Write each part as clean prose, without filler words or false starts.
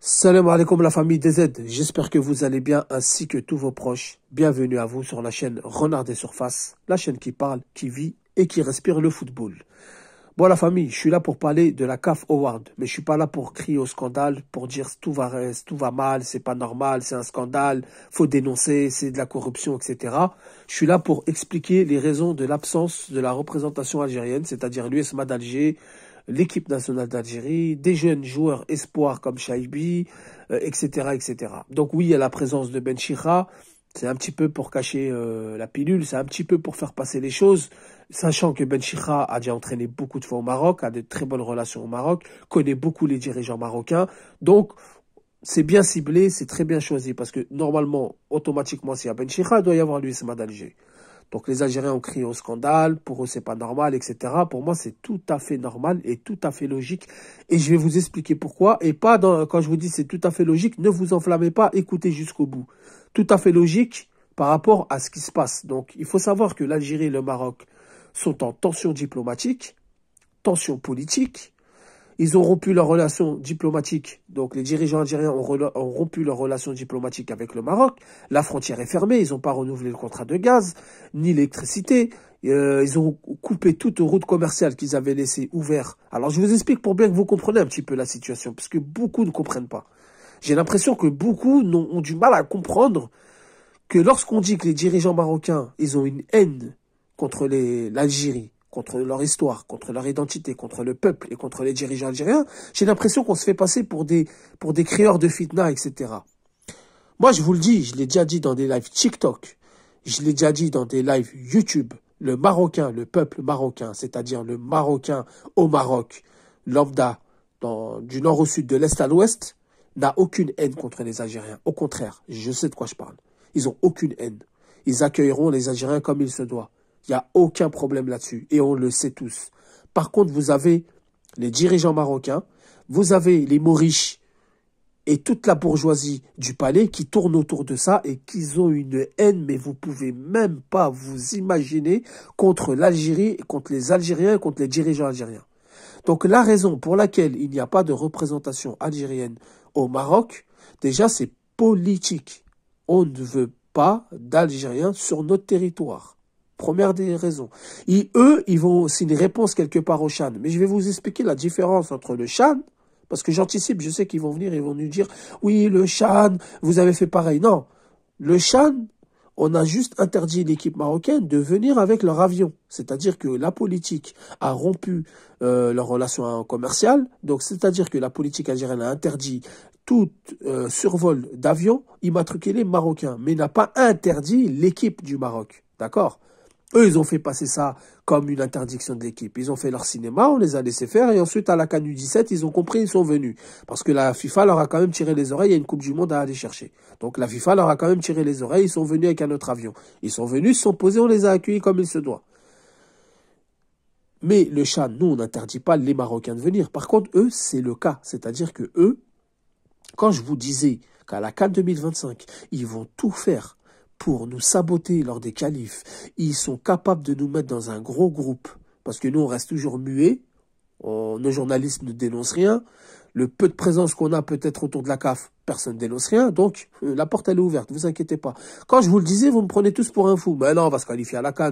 Salam alaikum la famille DZ, j'espère que vous allez bien ainsi que tous vos proches. Bienvenue à vous sur la chaîne Renard des Surfaces, la chaîne qui parle, qui vit et qui respire le football. Bon la famille, je suis là pour parler de la CAF Award, mais je suis pas là pour crier au scandale, pour dire tout va mal, c'est pas normal, c'est un scandale, faut dénoncer, c'est de la corruption, etc. Je suis là pour expliquer les raisons de l'absence de la représentation algérienne, c'est-à-dire l'USMA d'Alger, l'équipe nationale d'Algérie, des jeunes joueurs espoirs comme Chaibi, etc., etc. Donc oui, il y a la présence de Ben Chira, c'est un petit peu pour cacher la pilule, c'est un petit peu pour faire passer les choses, sachant que Ben Chira a déjà entraîné beaucoup de fois au Maroc, a de très bonnes relations au Maroc, connaît beaucoup les dirigeants marocains, donc c'est bien ciblé, c'est très bien choisi, parce que normalement, automatiquement, s'il y a Ben Chira, il doit y avoir l'USMA d'Alger. Donc les Algériens ont crié au scandale, pour eux c'est pas normal, etc. Pour moi c'est tout à fait normal et tout à fait logique. Et je vais vous expliquer pourquoi. Et pas quand je vous dis c'est tout à fait logique, ne vous enflammez pas, écoutez jusqu'au bout. Tout à fait logique par rapport à ce qui se passe. Donc il faut savoir que l'Algérie et le Maroc sont en tension diplomatique, tension politique. Ils ont rompu leurs relations diplomatiques, donc les dirigeants algériens ont rompu leurs relations diplomatiques avec le Maroc. La frontière est fermée, ils n'ont pas renouvelé le contrat de gaz, ni l'électricité. Ils ont coupé toute route commerciale qu'ils avaient laissée ouverte. Alors je vous explique pour bien que vous compreniez un petit peu la situation, parce que beaucoup ne comprennent pas. J'ai l'impression que beaucoup ont du mal à comprendre que lorsqu'on dit que les dirigeants marocains, ils ont une haine contre l'Algérie, contre leur histoire, contre leur identité, contre le peuple et contre les dirigeants algériens, j'ai l'impression qu'on se fait passer pour des créeurs de fitna, etc. Moi, je vous le dis, je l'ai déjà dit dans des lives TikTok, je l'ai déjà dit dans des lives YouTube, le Marocain, le peuple marocain, c'est-à-dire le Marocain au Maroc, lambda, du nord au sud, de l'est à l'ouest, n'a aucune haine contre les Algériens. Au contraire, je sais de quoi je parle. Ils n'ont aucune haine. Ils accueilleront les Algériens comme il se doit. Il n'y a aucun problème là-dessus, et on le sait tous. Par contre, vous avez les dirigeants marocains, vous avez les Mauriches et toute la bourgeoisie du palais qui tournent autour de ça et qui ont une haine, mais vous pouvez même pas vous imaginer, contre l'Algérie, contre les Algériens et contre les dirigeants algériens. Donc la raison pour laquelle il n'y a pas de représentation algérienne au Maroc, déjà c'est politique. On ne veut pas d'Algériens sur notre territoire. Première des raisons. Eux, c'est une réponse quelque part au Chan. Mais je vais vous expliquer la différence entre le Chan, parce que j'anticipe, je sais qu'ils vont venir, ils vont nous dire, oui, le Chan, vous avez fait pareil. Non, le Chan, on a juste interdit l'équipe marocaine de venir avec leur avion. C'est-à-dire que la politique a rompu leurs relations commerciales. Donc, c'est-à-dire que la politique algérienne a interdit tout survol d'avion immatriculé marocain, mais n'a pas interdit l'équipe du Maroc. D'accord ? Eux, ils ont fait passer ça comme une interdiction de l'équipe. Ils ont fait leur cinéma, on les a laissés faire, et ensuite, à la CAN U17, ils ont compris, ils sont venus. Parce que la FIFA leur a quand même tiré les oreilles, il y a une Coupe du Monde à aller chercher. Donc la FIFA leur a quand même tiré les oreilles, ils sont venus avec un autre avion. Ils sont venus, se sont posés, on les a accueillis comme il se doit. Mais le Chan, nous, on n'interdit pas les Marocains de venir. Par contre, eux, c'est le cas. C'est-à-dire que eux, quand je vous disais qu'à la CAN 2025, ils vont tout faire pour nous saboter lors des qualifs, ils sont capables de nous mettre dans un gros groupe, parce que nous, on reste toujours muets, nos journalistes ne dénoncent rien, le peu de présence qu'on a peut-être autour de la CAF, personne ne dénonce rien, donc la porte, elle est ouverte, vous inquiétez pas. Quand je vous le disais, vous me prenez tous pour un fou. Mais non, on va se qualifier à la CAN,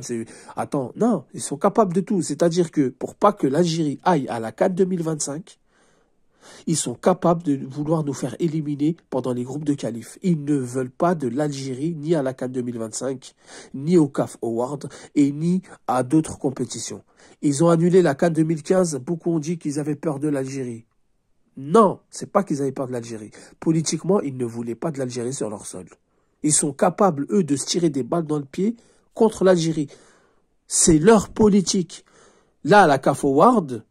attends, non, ils sont capables de tout, c'est-à-dire que pour pas que l'Algérie aille à la CAN 2025, ils sont capables de vouloir nous faire éliminer pendant les groupes de qualif. Ils ne veulent pas de l'Algérie ni à la CAN 2025, ni au CAF Award et ni à d'autres compétitions. Ils ont annulé la CAN 2015. Beaucoup ont dit qu'ils avaient peur de l'Algérie. Non, c'est pas qu'ils avaient peur de l'Algérie. Politiquement, ils ne voulaient pas de l'Algérie sur leur sol. Ils sont capables, eux, de se tirer des balles dans le pied contre l'Algérie. C'est leur politique. Là, à la CAF Award,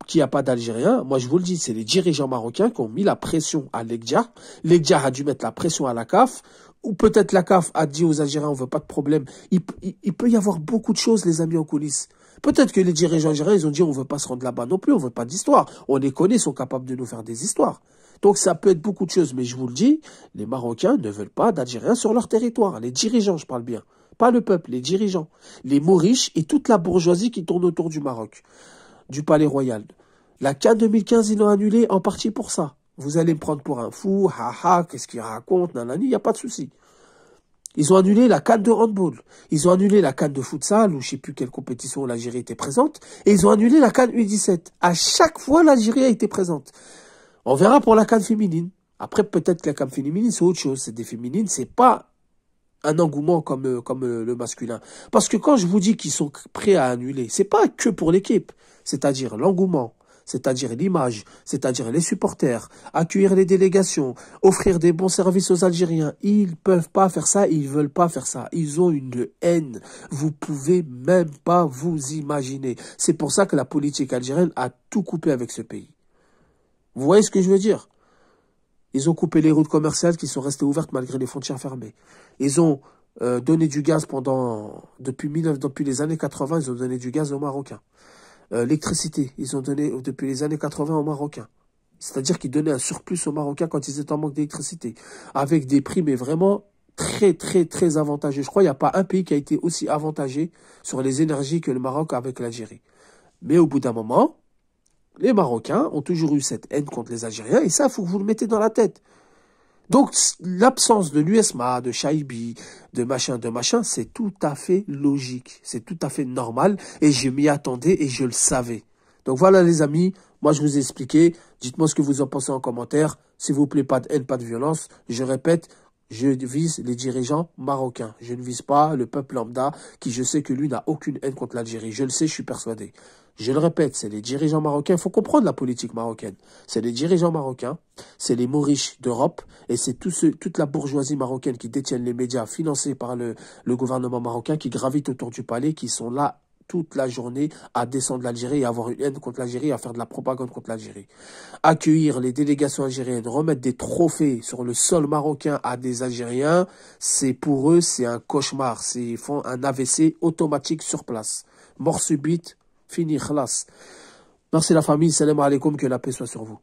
qu'il n'y a pas d'Algériens, moi je vous le dis, c'est les dirigeants marocains qui ont mis la pression à l'Egdia. L'Egdia a dû mettre la pression à la CAF, ou peut-être la CAF a dit aux Algériens, on ne veut pas de problème. Il peut y avoir beaucoup de choses, les amis, en coulisses. Peut-être que les dirigeants algériens, ils ont dit, on ne veut pas se rendre là-bas non plus, on ne veut pas d'histoire. On les connaît, ils sont capables de nous faire des histoires. Donc ça peut être beaucoup de choses, mais je vous le dis, les Marocains ne veulent pas d'Algériens sur leur territoire. Les dirigeants, je parle bien. Pas le peuple, les dirigeants. Les Mauriches et toute la bourgeoisie qui tourne autour du Maroc, du Palais Royal. La CAN 2015, ils l'ont annulée en partie pour ça. Vous allez me prendre pour un fou, haha, qu'est-ce qu'il raconte, nanani, il n'y a pas de souci. Ils ont annulé la CAN de handball. Ils ont annulé la CAN de futsal, ou je ne sais plus quelle compétition où l'Algérie était présente. Et ils ont annulé la CAN U17. À chaque fois, l'Algérie a été présente. On verra pour la CAN féminine. Après, peut-être que la CAN féminine, c'est autre chose. C'est des féminines, c'est pas un engouement comme le masculin. Parce que quand je vous dis qu'ils sont prêts à annuler, c'est pas que pour l'équipe. C'est-à-dire l'engouement, c'est-à-dire l'image, c'est-à-dire les supporters, accueillir les délégations, offrir des bons services aux Algériens. Ils peuvent pas faire ça, ils veulent pas faire ça. Ils ont une haine. Vous pouvez même pas vous imaginer. C'est pour ça que la politique algérienne a tout coupé avec ce pays. Vous voyez ce que je veux dire? Ils ont coupé les routes commerciales qui sont restées ouvertes malgré les frontières fermées. Ils ont donné du gaz depuis les années 80, ils ont donné du gaz aux Marocains. L'électricité, ils ont donné depuis les années 80 aux Marocains. C'est-à-dire qu'ils donnaient un surplus aux Marocains quand ils étaient en manque d'électricité. Avec des prix, mais vraiment très, très, très avantageux. Je crois qu'il n'y a pas un pays qui a été aussi avantagé sur les énergies que le Maroc avec l'Algérie. Mais au bout d'un moment, les Marocains ont toujours eu cette haine contre les Algériens, et ça, il faut que vous le mettez dans la tête. Donc, l'absence de l'USMA, de Chaibi, de machin, c'est tout à fait logique. C'est tout à fait normal, et je m'y attendais, et je le savais. Donc voilà, les amis, moi, je vous ai expliqué. Dites-moi ce que vous en pensez en commentaire. S'il vous plaît, pas de haine, pas de violence. Je répète, je vise les dirigeants marocains. Je ne vise pas le peuple lambda, qui je sais que lui n'a aucune haine contre l'Algérie. Je le sais, je suis persuadé. Je le répète, c'est les dirigeants marocains. Il faut comprendre la politique marocaine. C'est les dirigeants marocains, c'est les mots riches d'Europe, et c'est toute la bourgeoisie marocaine qui détiennent les médias financés par le gouvernement marocain, qui gravitent autour du palais, qui sont là toute la journée à descendre l'Algérie et avoir une haine contre l'Algérie, à faire de la propagande contre l'Algérie. Accueillir les délégations algériennes, remettre des trophées sur le sol marocain à des Algériens, c'est pour eux, c'est un cauchemar. Ils font un AVC automatique sur place. Mort subite, fini, khalas. Merci la famille, salam alaikum, que la paix soit sur vous.